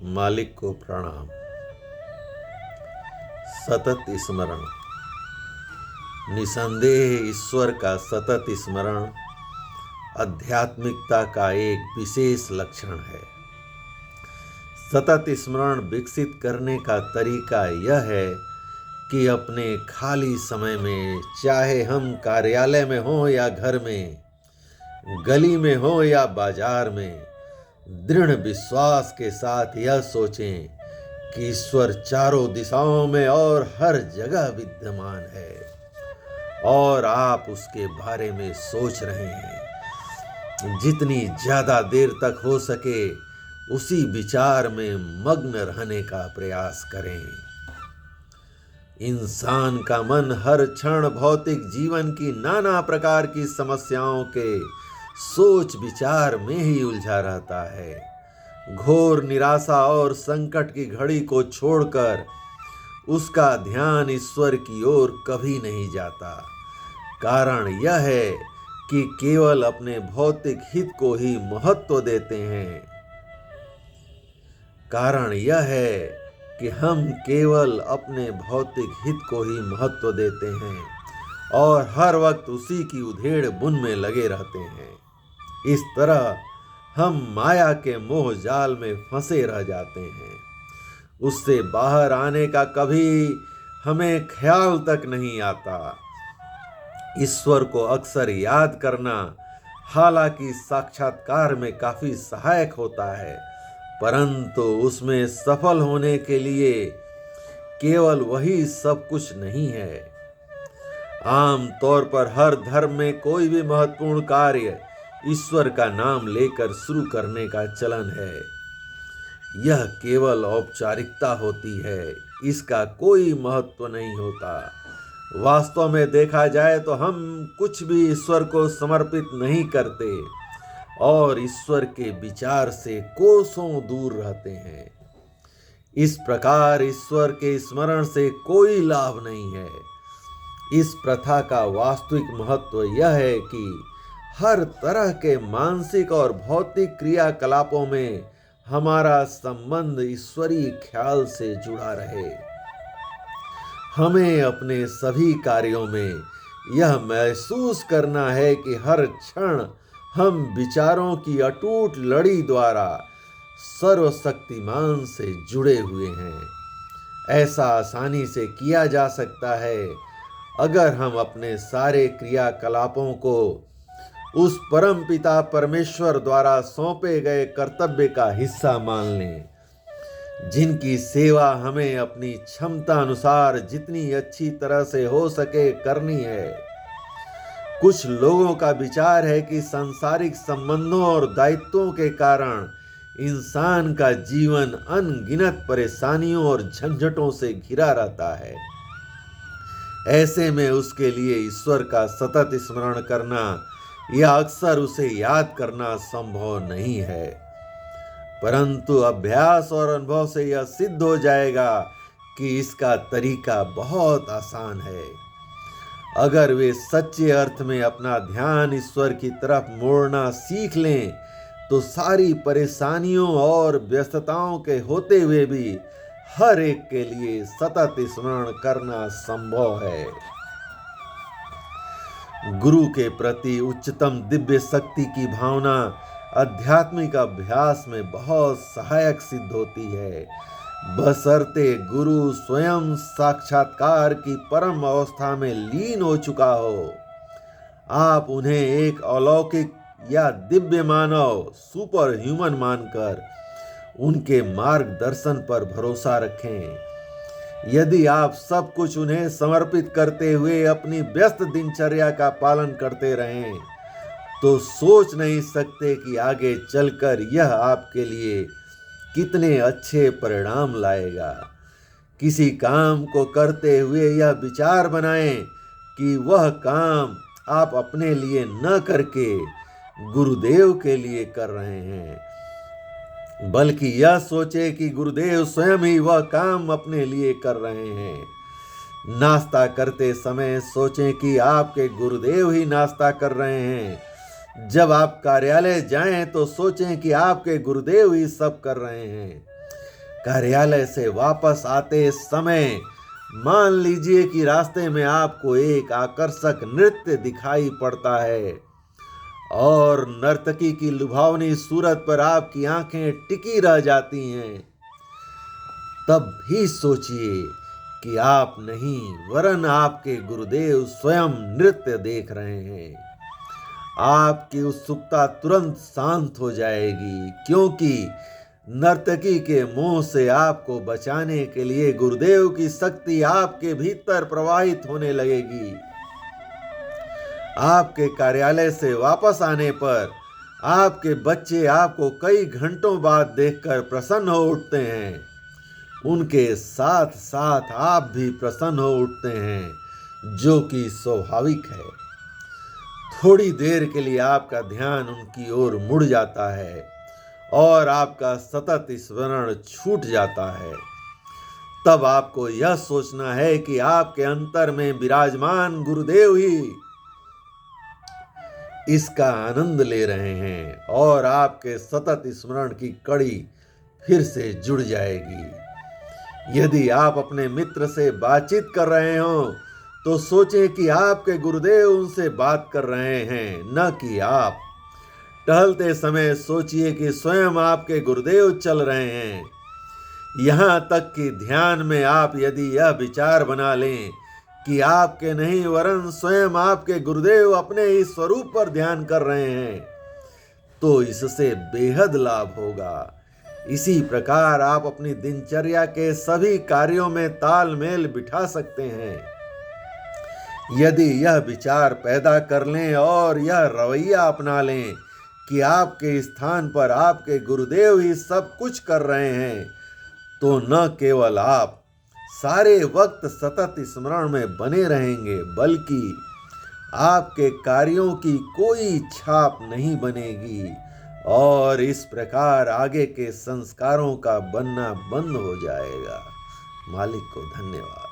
मालिक को प्रणाम। सतत स्मरण। निसंदेह ईश्वर का सतत स्मरण आध्यात्मिकता का एक विशेष लक्षण है। सतत स्मरण विकसित करने का तरीका यह है कि अपने खाली समय में, चाहे हम कार्यालय में हों या घर में, गली में हो या बाजार में, दृढ़ विश्वास के साथ यह सोचें कि ईश्वर चारों दिशाओं में और हर जगह विद्यमान है और आप उसके बारे में सोच रहे हैं। जितनी ज्यादा देर तक हो सके उसी विचार में मग्न रहने का प्रयास करें। इंसान का मन हर क्षण भौतिक जीवन की नाना प्रकार की समस्याओं के सोच विचार में ही उलझा रहता है। घोर निराशा और संकट की घड़ी को छोड़कर उसका ध्यान ईश्वर की ओर कभी नहीं जाता। कारण यह है कि केवल अपने भौतिक हित को ही महत्व देते हैं। कारण यह है कि हम केवल अपने भौतिक हित को ही महत्व देते हैं और हर वक्त उसी की उधेड़ बुन में लगे रहते हैं। इस तरह हम माया के मोह जाल में फंसे रह जाते हैं। उससे बाहर आने का कभी हमें ख्याल तक नहीं आता। ईश्वर को अक्सर याद करना हालांकि साक्षात्कार में काफी सहायक होता है, परंतु उसमें सफल होने के लिए केवल वही सब कुछ नहीं है। आम तौर पर हर धर्म में कोई भी महत्वपूर्ण कार्य ईश्वर का नाम लेकर शुरू करने का चलन है। यह केवल औपचारिकता होती है, इसका कोई महत्व नहीं होता। वास्तव में देखा जाए तो हम कुछ भी ईश्वर को समर्पित नहीं करते और ईश्वर के विचार से कोसों दूर रहते हैं। इस प्रकार ईश्वर के स्मरण से कोई लाभ नहीं है। इस प्रथा का वास्तविक महत्व यह है कि हर तरह के मानसिक और भौतिक क्रियाकलापों में हमारा संबंध ईश्वरीय ख्याल से जुड़ा रहे। हमें अपने सभी कार्यों में यह महसूस करना है कि हर क्षण हम विचारों की अटूट लड़ी द्वारा सर्वशक्तिमान से जुड़े हुए हैं। ऐसा आसानी से किया जा सकता है अगर हम अपने सारे क्रियाकलापों को उस परम पिता परमेश्वर द्वारा सौंपे गए कर्तव्य का हिस्सा मान लें, जिनकी सेवा हमें अपनी क्षमता अनुसार जितनी अच्छी तरह से हो सके करनी है। कुछ लोगों का विचार है कि सांसारिक संबंधों और दायित्वों के कारण इंसान का जीवन अनगिनत परेशानियों और झंझटों से घिरा रहता है। ऐसे में उसके लिए ईश्वर का सतत स्मरण करना या अक्सर उसे याद करना संभव नहीं है। परंतु अभ्यास और अनुभव से यह सिद्ध हो जाएगा कि इसका तरीका बहुत आसान है। अगर वे सच्चे अर्थ में अपना ध्यान ईश्वर की तरफ मोड़ना सीख लें तो सारी परेशानियों और व्यस्तताओं के होते हुए भी हर एक के लिए सतत स्मरण करना संभव है। गुरु के प्रति उच्चतम दिव्य शक्ति की भावना आध्यात्मिक अभ्यास में बहुत सहायक सिद्ध होती है, बशर्ते गुरु स्वयं साक्षात्कार की परम अवस्था में लीन हो चुका हो। आप उन्हें एक अलौकिक या दिव्य मानव, सुपर ह्यूमन मानकर उनके मार्गदर्शन पर भरोसा रखें। यदि आप सब कुछ उन्हें समर्पित करते हुए अपनी व्यस्त दिनचर्या का पालन करते रहें तो सोच नहीं सकते कि आगे चलकर यह आपके लिए कितने अच्छे परिणाम लाएगा। किसी काम को करते हुए यह विचार बनाएं कि वह काम आप अपने लिए न करके गुरुदेव के लिए कर रहे हैं, बल्कि यह सोचे कि गुरुदेव स्वयं ही वह काम अपने लिए कर रहे हैं। नाश्ता करते समय सोचें कि आपके गुरुदेव ही नाश्ता कर रहे हैं। जब आप कार्यालय जाएं तो सोचें कि आपके गुरुदेव ही सब कर रहे हैं। कार्यालय से वापस आते समय मान लीजिए कि रास्ते में आपको एक आकर्षक नृत्य दिखाई पड़ता है और नर्तकी की लुभावनी सूरत पर आपकी आंखें टिकी रह जाती हैं। तब भी सोचिए कि आप नहीं वरन आपके गुरुदेव स्वयं नृत्य देख रहे हैं। आपकी उत्सुकता तुरंत शांत हो जाएगी, क्योंकि नर्तकी के मोह से आपको बचाने के लिए गुरुदेव की शक्ति आपके भीतर प्रवाहित होने लगेगी। आपके कार्यालय से वापस आने पर आपके बच्चे आपको कई घंटों बाद देखकर प्रसन्न हो उठते हैं। उनके साथ साथ आप भी प्रसन्न हो उठते हैं, जो कि स्वाभाविक है। थोड़ी देर के लिए आपका ध्यान उनकी ओर मुड़ जाता है और आपका सतत स्मरण छूट जाता है। तब आपको यह सोचना है कि आपके अंतर में विराजमान गुरुदेव ही इसका आनंद ले रहे हैं और आपके सतत स्मरण की कड़ी फिर से जुड़ जाएगी। यदि आप अपने मित्र से बातचीत कर रहे हो तो सोचें कि आपके गुरुदेव उनसे बात कर रहे हैं, न कि आप। टहलते समय सोचिए कि स्वयं आपके गुरुदेव चल रहे हैं। यहाँ तक कि ध्यान में आप यदि यह विचार बना लें कि आपके नहीं वरन स्वयं आपके गुरुदेव अपने ही स्वरूप पर ध्यान कर रहे हैं, तो इससे बेहद लाभ होगा। इसी प्रकार आप अपनी दिनचर्या के सभी कार्यों में तालमेल बिठा सकते हैं। यदि यह विचार पैदा कर लें और यह रवैया अपना लें कि आपके स्थान पर आपके गुरुदेव ही सब कुछ कर रहे हैं, तो न केवल आप सारे वक्त सतत स्मरण में बने रहेंगे, बल्कि आपके कार्यों की कोई छाप नहीं बनेगी और इस प्रकार आगे के संस्कारों का बनना बंद हो जाएगा। मालिक को धन्यवाद।